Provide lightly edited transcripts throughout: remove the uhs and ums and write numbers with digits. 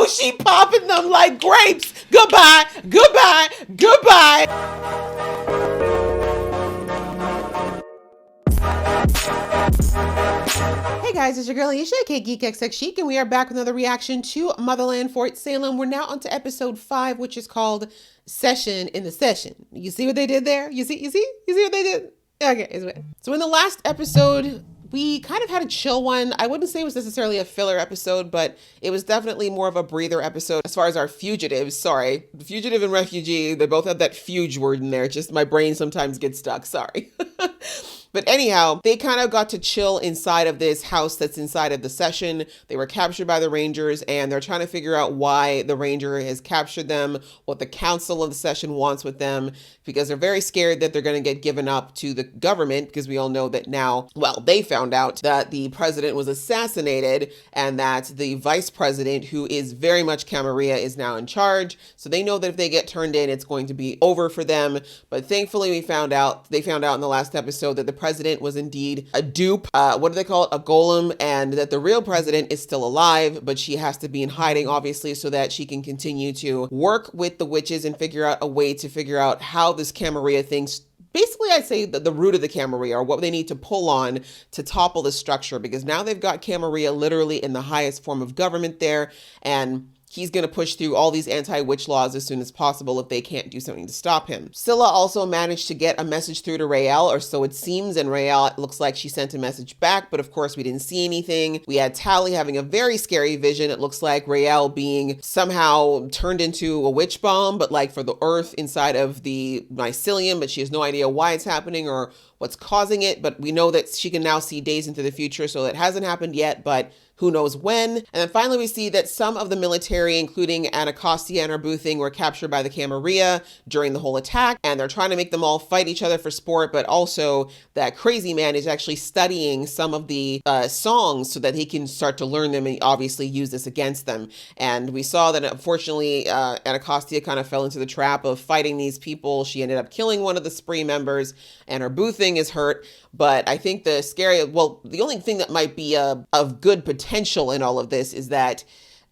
Oh, she popping them like grapes. Goodbye, goodbye, goodbye. Hey guys, it's your girl Aisha, aka GeekXX Chic, and we are back with another reaction to Motherland Fort Salem. We're now on to episode 5, which is called Cession in the Session. You see what they did there? You see what they did? Okay, so in the last episode, we kind of had a chill one. I wouldn't say it was necessarily a filler episode, but it was definitely more of a breather episode as far as our fugitives. Sorry, fugitive and refugee, they both have that fuge word in there. Just my brain sometimes gets stuck, sorry. But anyhow, they kind of got to chill inside of this house that's inside of the Cession. They were captured by the Rangers, and they're trying to figure out why the Ranger has captured them, what the council of the Cession wants with them, because they're very scared that they're going to get given up to the government, because we all know that now, well, they found out that the president was assassinated and that the vice president, who is very much Camarilla, is now in charge. So they know that if they get turned in, it's going to be over for them. But thankfully, they found out in the last episode that the president was indeed a dupe, what do they call it, a golem, and that the real president is still alive, but she has to be in hiding, obviously, so that she can continue to work with the witches and figure out a way to figure out how this Camarilla thing's basically, I'd say the root of the Camarilla, or what they need to pull on to topple the structure, because now they've got Camarilla literally in the highest form of government there, and he's going to push through all these anti-witch laws as soon as possible if they can't do something to stop him. Scylla also managed to get a message through to Raelle, or so it seems, and Raelle, it looks like she sent a message back, but of course we didn't see anything. We had Tally having a very scary vision. It looks like Raelle being somehow turned into a witch bomb, but like for the earth inside of the mycelium, but she has no idea why it's happening or what's causing it, but we know that she can now see days into the future, so it hasn't happened yet, but who knows when. And then finally, we see that some of the military, including Anacostia and Arbuthing, were captured by the Camarilla during the whole attack, and they're trying to make them all fight each other for sport, but also that crazy man is actually studying some of the songs so that he can start to learn them and obviously use this against them. And we saw that unfortunately, Anacostia kind of fell into the trap of fighting these people. She ended up killing one of the Spree members, and Arbuthing is hurt. But I think the only thing that might be of good potential in all of this is that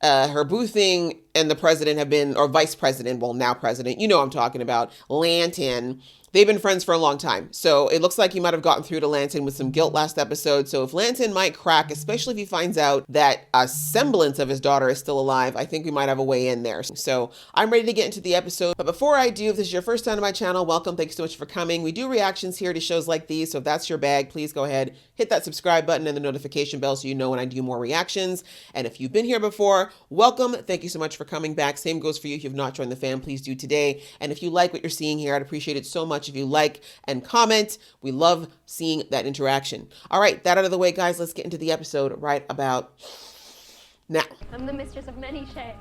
Arbuthing and the president have been, or vice president, well, now president, you know what I'm talking about, Lanton. They've been friends for a long time. So it looks like he might have gotten through to Lanton with some guilt last episode. So if Lanton might crack, especially if he finds out that a semblance of his daughter is still alive, I think we might have a way in there. So I'm ready to get into the episode. But before I do, if this is your first time to my channel, welcome. Thank you so much for coming. We do reactions here to shows like these. So if that's your bag, please go ahead, hit that subscribe button and the notification bell so you know when I do more reactions. And if you've been here before, welcome. Thank you so much for coming back. Same goes for you. If you've not joined the fam, please do today. And if you like what you're seeing here, I'd appreciate it so much if you like and comment. We love seeing that interaction. All right, that out of the way, guys, let's get into the episode right about now. I'm the mistress of many shades.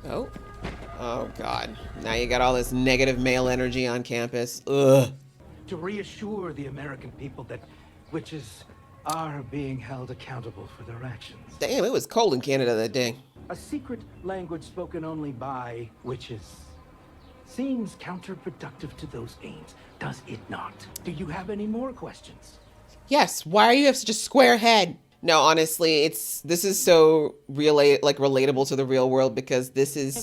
Oh God. Now you got all this negative male energy on campus. Ugh. To reassure the American people that witches are being held accountable for their actions. Damn, it was cold in Canada that day. A secret language spoken only by witches seems counterproductive to those aims, does it not? Do you have any more questions? Yes, why do you have such a square head? No, honestly, this is so relatable to the real world, because this is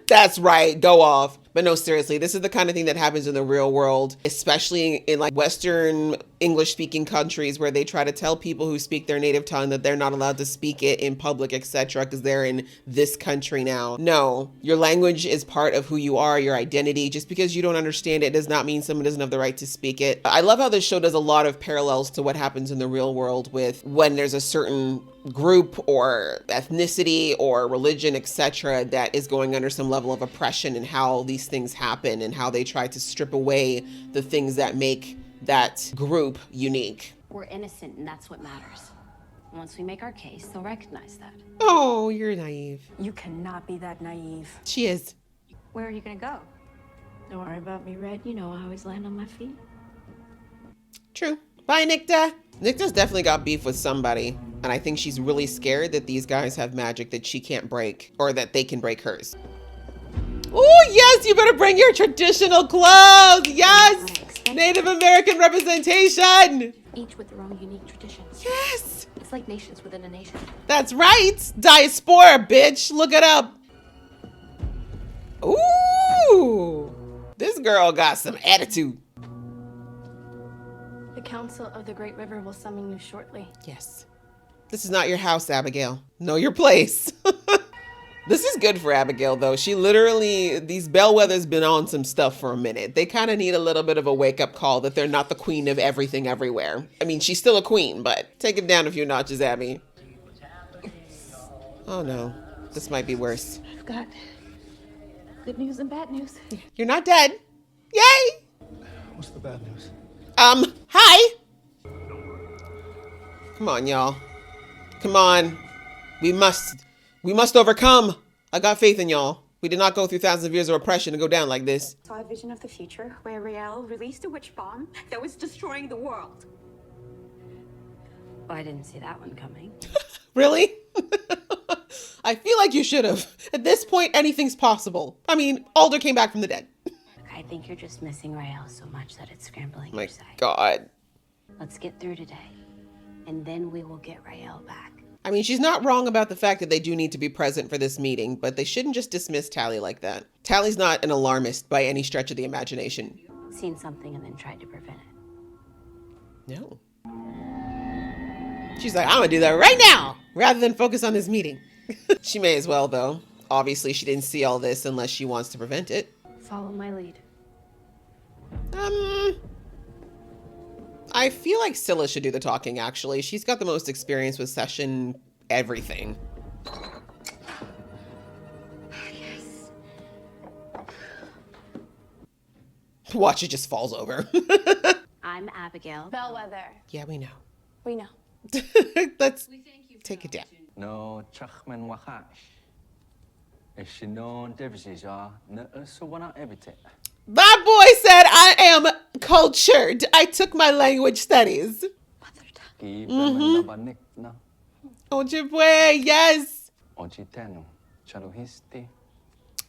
That's right, go off. But no, seriously, this is the kind of thing that happens in the real world, especially in like Western English speaking countries, where they try to tell people who speak their native tongue that they're not allowed to speak it in public, etc., because they're in this country now. No, your language is part of who you are, your identity. Just because you don't understand it does not mean someone doesn't have the right to speak it. I love how this show does a lot of parallels to what happens in the real world with when there's a certain group or ethnicity or religion, etc., that is going under some level of oppression, and how these things happen and how they try to strip away the things that make that group unique. We're innocent, and that's what matters. Once we make our case, they'll recognize that. Oh, you're naive. You cannot be that naive. She is. Where are you gonna go? Don't worry about me, Red. You know I always land on my feet. True. Bye, Nicta. Nicta's definitely got beef with somebody, and I think she's really scared that these guys have magic that she can't break, or that they can break hers. Oh, yes, you better bring your traditional clothes. Yes. Native American representation. Each with their own unique traditions. Yes. It's like nations within a nation. That's right. Diaspora, bitch. Look it up. Ooh. This girl got some attitude. The Council of the Great River will summon you shortly. Yes. This is not your house, Abigail. Know your place. This is good for Abigail, though. She literally, these bellwethers been on some stuff for a minute. They kind of need a little bit of a wake-up call that they're not the queen of everything everywhere. I mean, she's still a queen, but take it down a few notches, Abby. Oh, no. This might be worse. I've got good news and bad news. You're not dead. Yay! What's the bad news? Hi! Come on, y'all. Come on. We must overcome. I got faith in y'all. We did not go through thousands of years of oppression to go down like this. Saw a vision of the future where Rael released a witch bomb that was destroying the world. Oh, I didn't see that one coming. Really? I feel like you should have. At this point, anything's possible. I mean, Alder came back from the dead. I think you're just missing Rael so much that it's scrambling My your side. God. Let's get through today, and then we will get Rael back. I mean, she's not wrong about the fact that they do need to be present for this meeting, but they shouldn't just dismiss Tally like that. Tally's not an alarmist by any stretch of the imagination. Seen something and then tried to prevent it. No. She's like, I'm gonna do that right now, rather than focus on this meeting. She may as well, though. Obviously, she didn't see all this unless she wants to prevent it. Follow my lead. I feel like Scylla should do the talking, actually. She's got the most experience with Cession everything. Yes. Watch, it just falls over. I'm Abigail. Bellwether. Yeah, we know. We know. Let's take it down. No, Chachman Waka. If you know, Devises are so one out everything. That boy said I am cultured. I took my language studies. Ojibwe, yes.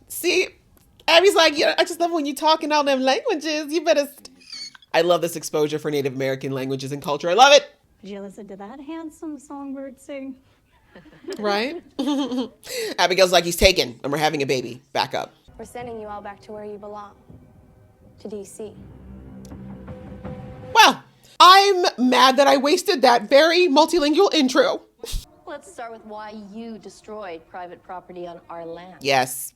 See, Abby's like, yeah, I just love when you talk in all them languages. You better. I love this exposure for Native American languages and culture. I love it. Did you listen to that handsome songbird sing? Right? Abigail's like, he's taken and we're having a baby. Back up. We're sending you all back to where you belong. To DC. Well, I'm mad that I wasted that very multilingual intro. Let's start with why you destroyed private property on our land. Yes.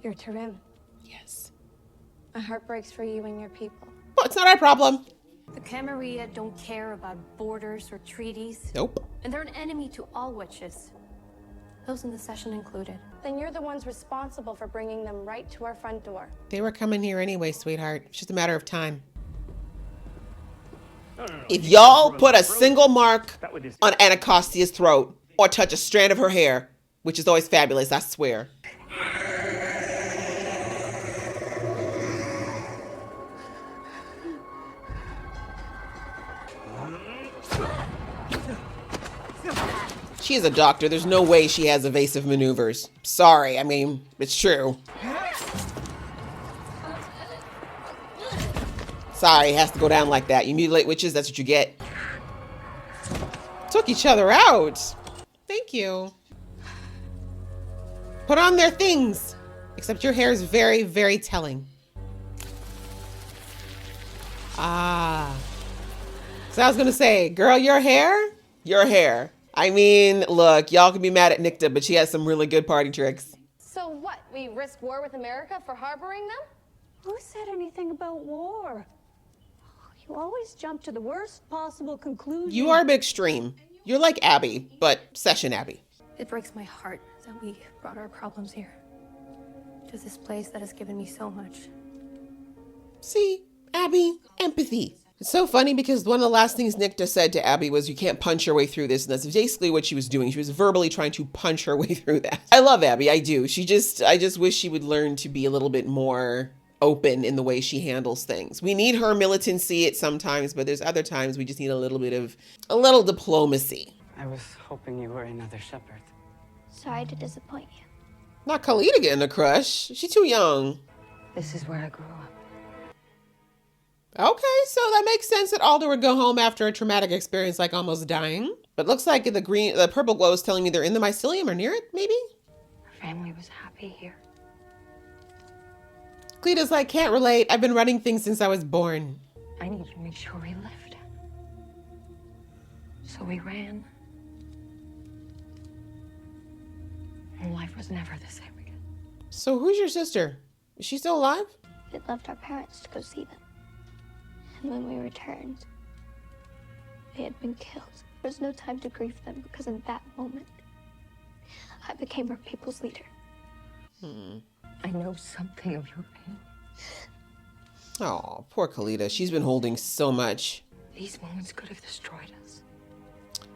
You're Tarim. Yes. My heart breaks for you and your people. Well, it's not our problem. The Camarilla don't care about borders or treaties. Nope. And they're an enemy to all witches. Those in the Cession included. Then you're the ones responsible for bringing them right to our front door. They were coming here anyway, sweetheart. It's just a matter of time. If y'all put a single mark on Anacastia's throat or touch a strand of her hair, which is always fabulous, I swear. She is a doctor. There's no way she has evasive maneuvers. Sorry, I mean, it's true. Sorry, it has to go down like that. You mutilate witches, that's what you get. Took each other out. Thank you. Put on their things. Except your hair is very, very telling. Ah. So I was gonna say, girl, your hair? Your hair. I mean, look, y'all can be mad at Nicta, but she has some really good party tricks. So what? We risk war with America for harboring them? Who said anything about war? You always jump to the worst possible conclusion. You are a bit extreme. You're like Abby, but Cession Abby. It breaks my heart that we brought our problems here. To this place that has given me so much. See, Abby, empathy. It's so funny because one of the last things Nicta said to Abby was, you can't punch your way through this. And that's basically what she was doing. She was verbally trying to punch her way through that. I love Abby, I do. I just wish she would learn to be a little bit more open in the way she handles things. We need her militancy at sometimes, but there's other times we just need a little diplomacy. I was hoping you were another shepherd. Sorry to disappoint you. Not Khalida getting a crush. She's too young. This is where I grew up. Okay, so that makes sense that Alder would go home after a traumatic experience like almost dying. But looks like the purple glow is telling me they're in the mycelium or near it, maybe? Our family was happy here. Cleta's like, can't relate. I've been running things since I was born. I needed to make sure we lived. So we ran. And life was never the same again. So who's your sister? Is she still alive? We left our parents to go see them. And when we returned, they had been killed. There was no time to grieve them because in that moment, I became our people's leader. I know something of your pain. Oh, poor Kalita. She's been holding so much. These moments could have destroyed us.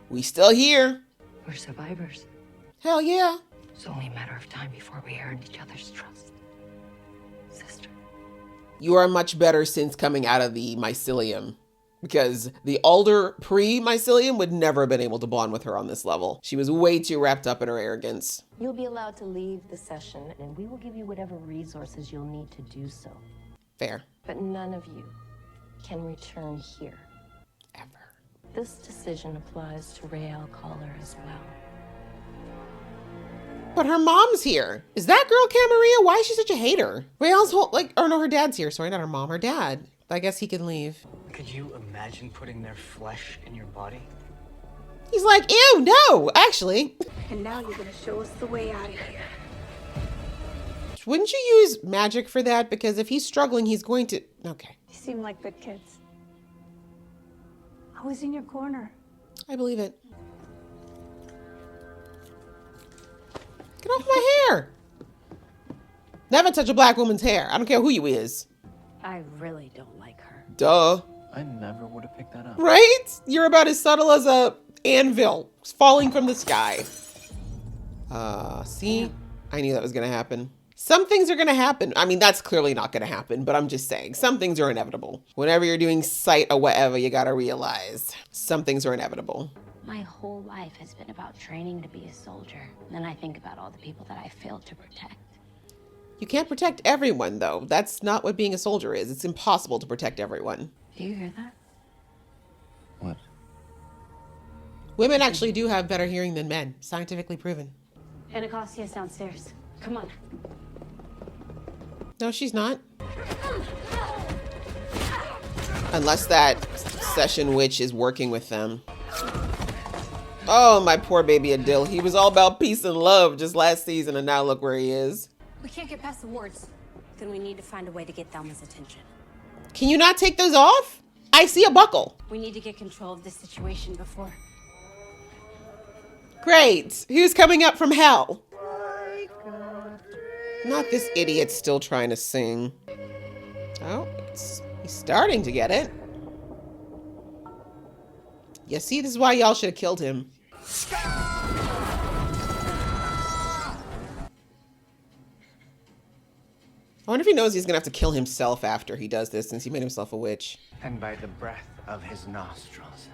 We still here. We're survivors. Hell yeah. It's only a matter of time before we earn each other's trust. Sister. You are much better since coming out of the mycelium. Because the Alder pre-mycelium would never have been able to bond with her on this level. She was way too wrapped up in her arrogance. You'll be allowed to leave the session, and we will give you whatever resources you'll need to do so. Fair. But none of you can return here. Ever. This decision applies to Rael Caller as well. But her mom's here. Is that girl Camaria? Why is she such a hater? Rael's whole, her dad's here. Sorry, not her mom, her dad. I guess he can leave. Could you imagine putting their flesh in your body? He's like, ew, no, actually. And now you're gonna show us the way out of here. Wouldn't you use magic for that? Because if he's struggling, he's going to... Okay. You seem like good kids. I was in your corner. I believe it. Get off my hair. Never touch a black woman's hair. I don't care who you is. I really don't like her. Duh. I never would have picked that up. Right? You're about as subtle as a anvil falling from the sky. See? I knew that was going to happen. Some things are going to happen. I mean, that's clearly not going to happen, but I'm just saying, some things are inevitable. Whenever you're doing sight or whatever, you got to realize some things are inevitable. My whole life has been about training to be a soldier. And then I think about all the people that I failed to protect. You can't protect everyone, though. That's not what being a soldier is. It's impossible to protect everyone. Do you hear that? What? Women actually do have better hearing than men, scientifically proven. Anacosia's downstairs. Come on. No, she's not. Unless that Cession witch is working with them. Oh, my poor baby Adil. He was all about peace and love just last season, and now look where he is. We can't get past the wards. Then we need to find a way to get Thelma's attention. Can you not take those off? I see a buckle. We need to get control of this situation before... Great. Who's coming up from hell? Not this idiot still trying to sing. Oh, he's starting to get it. Yeah, see, this is why y'all should have killed him. I wonder if he knows he's gonna have to kill himself after he does this, since he made himself a witch. And by the breath of his nostrils.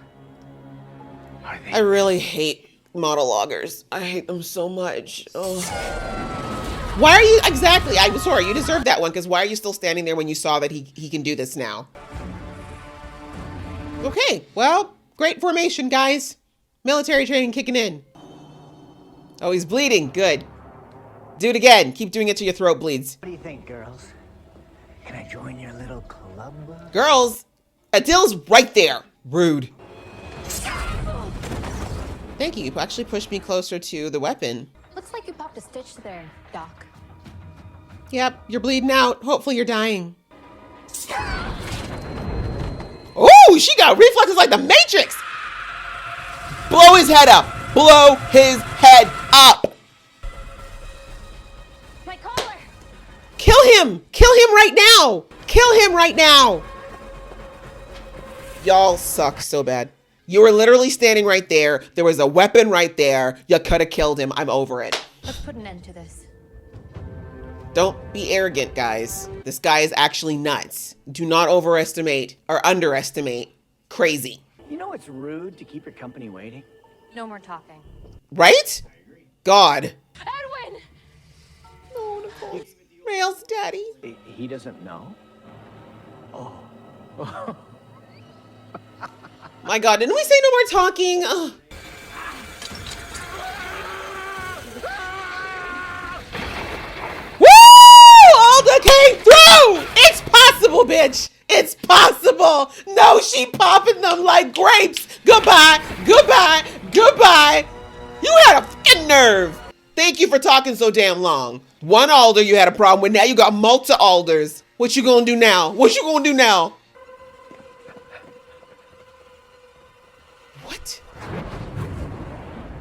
Are they... I really hate monologuers. I hate them so much. Oh. Why are you, exactly, I'm sorry, you deserve that one, because why are you still standing there when you saw that he can do this now? Okay, well, great formation, guys. Military training kicking in. Oh, he's bleeding, good. Do it again. Keep doing it till your throat bleeds. What do you think, girls? Can I join your little club? Girls, Adil's right there. Rude. Thank you. You actually pushed me closer to the weapon. Looks like you popped a stitch there, Doc. Yep, you're bleeding out. Hopefully you're dying. Oh, she got reflexes like the Matrix. Blow his head up. Blow his head up. My collar! Kill him. Kill him right now. Kill him right now. Y'all suck so bad. You were literally standing right there. There was a weapon right there. You could have killed him. I'm over it. Let's put an end to this. Don't be arrogant, guys. This guy is actually nuts. Do not overestimate or underestimate crazy. You know it's rude to keep your company waiting? No more talking. Right? God. Edwin! No, Nicole. Rail's daddy. He doesn't know? Oh, My God, didn't we say no more talking? Ugh. Woo! Alda came through! It's possible, bitch! It's possible! No, she popping them like grapes! Goodbye! Goodbye! Goodbye! You had a fucking nerve! Thank you for talking so damn long. One Alder you had a problem with, now you got multi-Alders. What you gonna do now? What you gonna do now? What?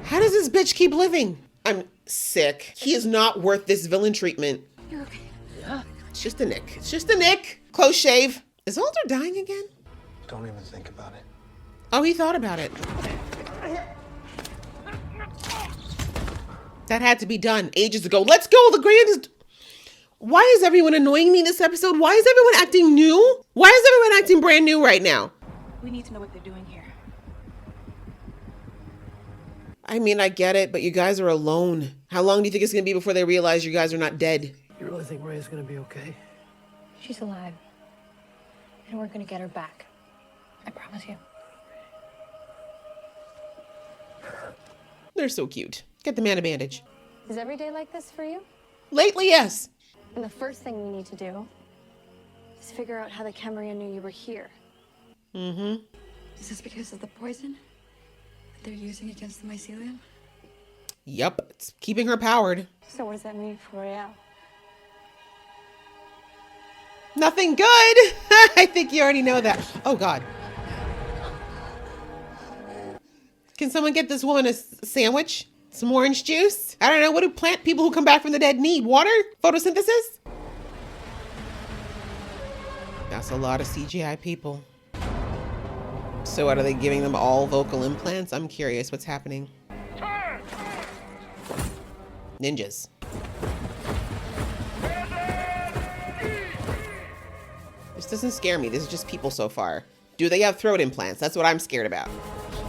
How does this bitch keep living? I'm sick. He is not worth this villain treatment. You're okay. Yeah. It's just a nick. It's just a nick. Close shave. Is Alder dying again? Don't even think about it. Oh, he thought about it. That had to be done ages ago. Let's go. The grandest. Why is everyone annoying me this episode? Why is everyone acting new? Why is everyone acting brand new right now? We need to know what they're doing here. I mean, I get it, but you guys are alone. How long do you think it's going to be before they realize you guys are not dead? You really think Ray's gonna be okay? She's alive. And we're gonna get her back. I promise you. They're so cute. Get the man a bandage. Is every day like this for you? Lately, yes. And the first thing we need to do is figure out how the Camarilla knew you were here. Mm-hmm. Is this because of the poison that they're using against the mycelium? Yep, it's keeping her powered. So what does that mean for Royale? Nothing good. I think you already know that. Oh, God. Can someone get this woman a sandwich? Some orange juice? I don't know. What do plant people who come back from the dead need? Water? Photosynthesis? That's a lot of CGI people. So what, are they giving them all vocal implants? I'm curious what's happening. Ninjas. This doesn't scare me. This is just people so far. Do they have throat implants? That's what I'm scared about.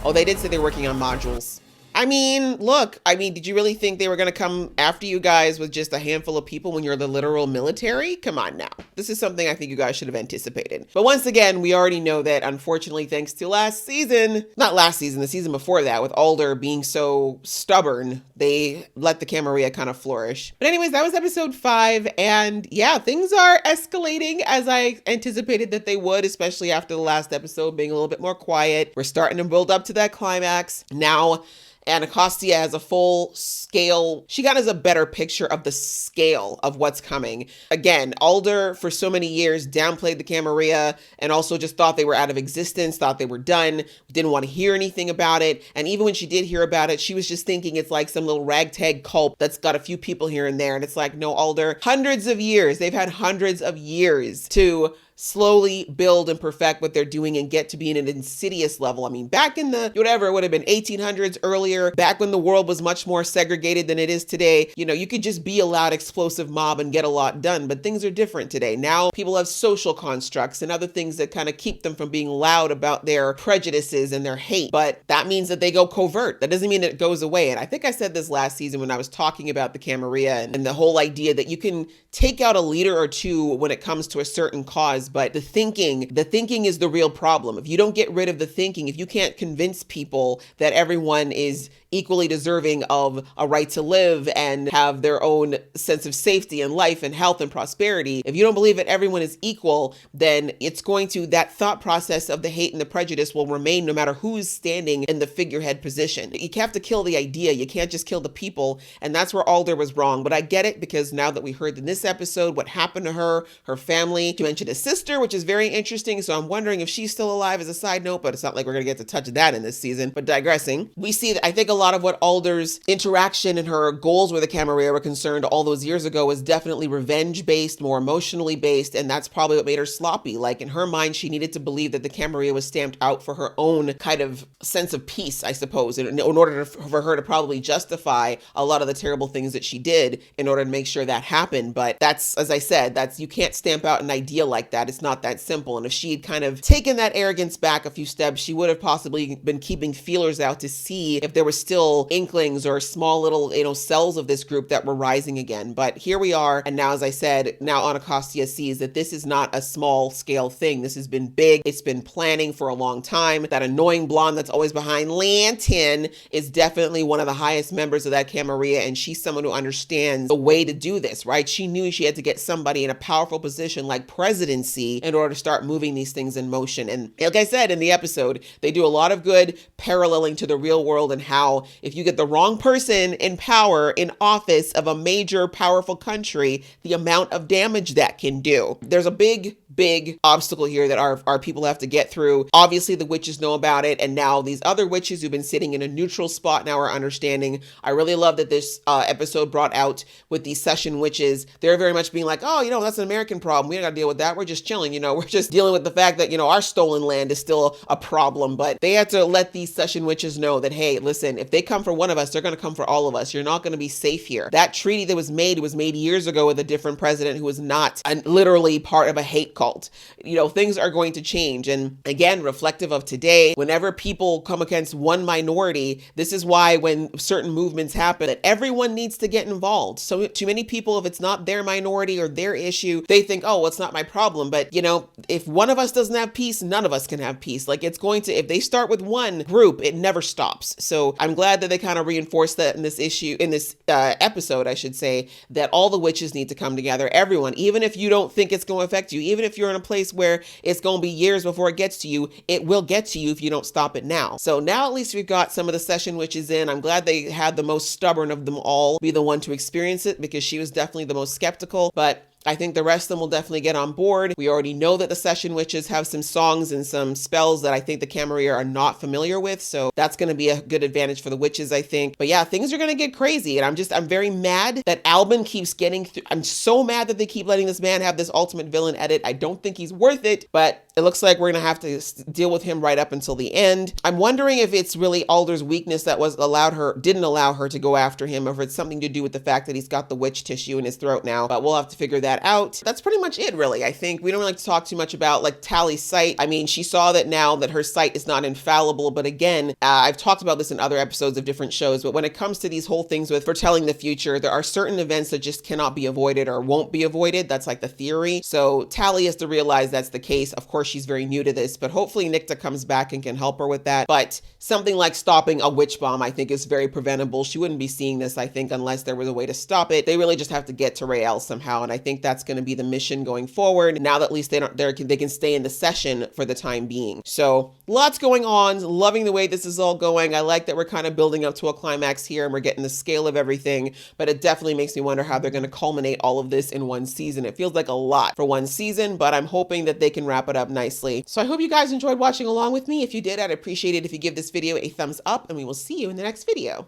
Oh, they did say they're working on modules. I mean, look, did you really think they were going to come after you guys with just a handful of people when you're the literal military? Come on now. This is something I think you guys should have anticipated. But once again, we already know that, unfortunately, thanks to last season, not last season, the season before that, with Alder being so stubborn, they let the Camarilla kind of flourish. But anyways, that was episode 5. And yeah, things are escalating as I anticipated that they would, especially after the last episode being a little bit more quiet. We're starting to build up to that climax. Now, Anacostia has a full scale. She got us a better picture of the scale of what's coming. Again, Alder for so many years downplayed the Camarilla and also just thought they were out of existence, thought they were done, didn't want to hear anything about it. And even when she did hear about it, she was just thinking it's like some little ragtag cult that's got a few people here and there. And it's like, no, Alder, hundreds of years. They've had hundreds of years to slowly build and perfect what they're doing and get to be in an insidious level. I mean, back in the, whatever, it would have been 1800s earlier, back when the world was much more segregated than it is today, you know, you could just be a loud, explosive mob and get a lot done, but things are different today. Now people have social constructs and other things that kind of keep them from being loud about their prejudices and their hate, but that means that they go covert. That doesn't mean it goes away. And I think I said this last season when I was talking about the Camarilla and the whole idea that you can take out a leader or two when it comes to a certain cause, but the thinking is the real problem. If you don't get rid of the thinking, if you can't convince people that everyone is equally deserving of a right to live and have their own sense of safety and life and health and prosperity, if you don't believe that everyone is equal, then it's going to, that thought process of the hate and the prejudice will remain no matter who's standing in the figurehead position. You have to kill the idea. You can't just kill the people. And that's where Alder was wrong. But I get it, because now that we heard in this episode what happened to her family, she mentioned a sister, which is very interesting. So I'm wondering if she's still alive as a side note, but it's not like we're going to get to touch that in this season. But digressing, we see that I think a lot of what Alder's interaction and her goals with the Camarilla were concerned all those years ago was definitely revenge based, more emotionally based. And that's probably what made her sloppy. Like in her mind, she needed to believe that the Camarilla was stamped out for her own kind of sense of peace, I suppose, in order for her to probably justify a lot of the terrible things that she did in order to make sure that happened. But that's, as I said, that's, you can't stamp out an idea like that. It's not that simple. And if she had kind of taken that arrogance back a few steps, she would have possibly been keeping feelers out to see if there was still inklings or small little, cells of this group that were rising again. But here we are. And now, as I said, now Anacostia sees that this is not a small scale thing. This has been big. It's been planning for a long time. That annoying blonde that's always behind Lantin is definitely one of the highest members of that Camarilla. And she's someone who understands the way to do this, right? She knew she had to get somebody in a powerful position like presidency in order to start moving these things in motion. And like I said in the episode, they do a lot of good paralleling to the real world and how if you get the wrong person in power, in office of a major powerful country, the amount of damage that can do. There's a big obstacle here that our people have to get through. Obviously, the witches know about it, and now these other witches who've been sitting in a neutral spot now are understanding. I really love that this episode brought out with these Cession witches. They're very much being like, oh, that's an American problem. We don't got to deal with that. We're just chilling. We're just dealing with the fact that, our stolen land is still a problem. But they had to let these Cession witches know that, hey, listen, if they come for one of us, they're going to come for all of us. You're not going to be safe here. That treaty that was made years ago with a different president who was not literally part of a hate cult. Things are going to change. And again, reflective of today, whenever people come against one minority, this is why when certain movements happen, that everyone needs to get involved. So too many people, if it's not their minority or their issue, they think, oh, well, it's not my problem. But if one of us doesn't have peace, none of us can have peace. Like if they start with one group, it never stops. So I'm glad that they kind of reinforced that in this episode, I should say, that all the witches need to come together. Everyone, even if you don't think it's going to affect you, even if you're in a place where it's going to be years before it gets to you, it will get to you if you don't stop it now. So now at least we've got some of the Cession witches in. I'm glad they had the most stubborn of them all be the one to experience it, because she was definitely the most skeptical. But I think the rest of them will definitely get on board. We already know that the Cession witches have some songs and some spells that I think the Camarilla are not familiar with. So that's going to be a good advantage for the witches, I think. But yeah, things are going to get crazy. And I'm very mad that Albin keeps getting through. I'm so mad that they keep letting this man have this ultimate villain edit. I don't think he's worth it, but it looks like we're going to have to deal with him right up until the end. I'm wondering if it's really Alder's weakness that didn't allow her to go after him, or if it's something to do with the fact that he's got the witch tissue in his throat now. But we'll have to figure that out. That's pretty much it, really. I think we don't like to talk too much about Tally's sight. I mean, she saw that now that her sight is not infallible. But again, I've talked about this in other episodes of different shows, but when it comes to these whole things with foretelling the future, there are certain events that just cannot be avoided or won't be avoided. That's like the theory. So Tally has to realize that's the case. Of course, she's very new to this, but hopefully Nicta comes back and can help her with that. But something like stopping a witch bomb, I think, is very preventable. She wouldn't be seeing this, I think, unless there was a way to stop it. They really just have to get to Rael somehow. And I think that's going to be the mission going forward. Now that at least they can stay in the Cession for the time being. So lots going on. Loving the way this is all going. I like that we're kind of building up to a climax here and we're getting the scale of everything, but it definitely makes me wonder how they're going to culminate all of this in one season. It feels like a lot for one season, but I'm hoping that they can wrap it up nicely. So I hope you guys enjoyed watching along with me. If you did, I'd appreciate it if you give this video a thumbs up, and we will see you in the next video.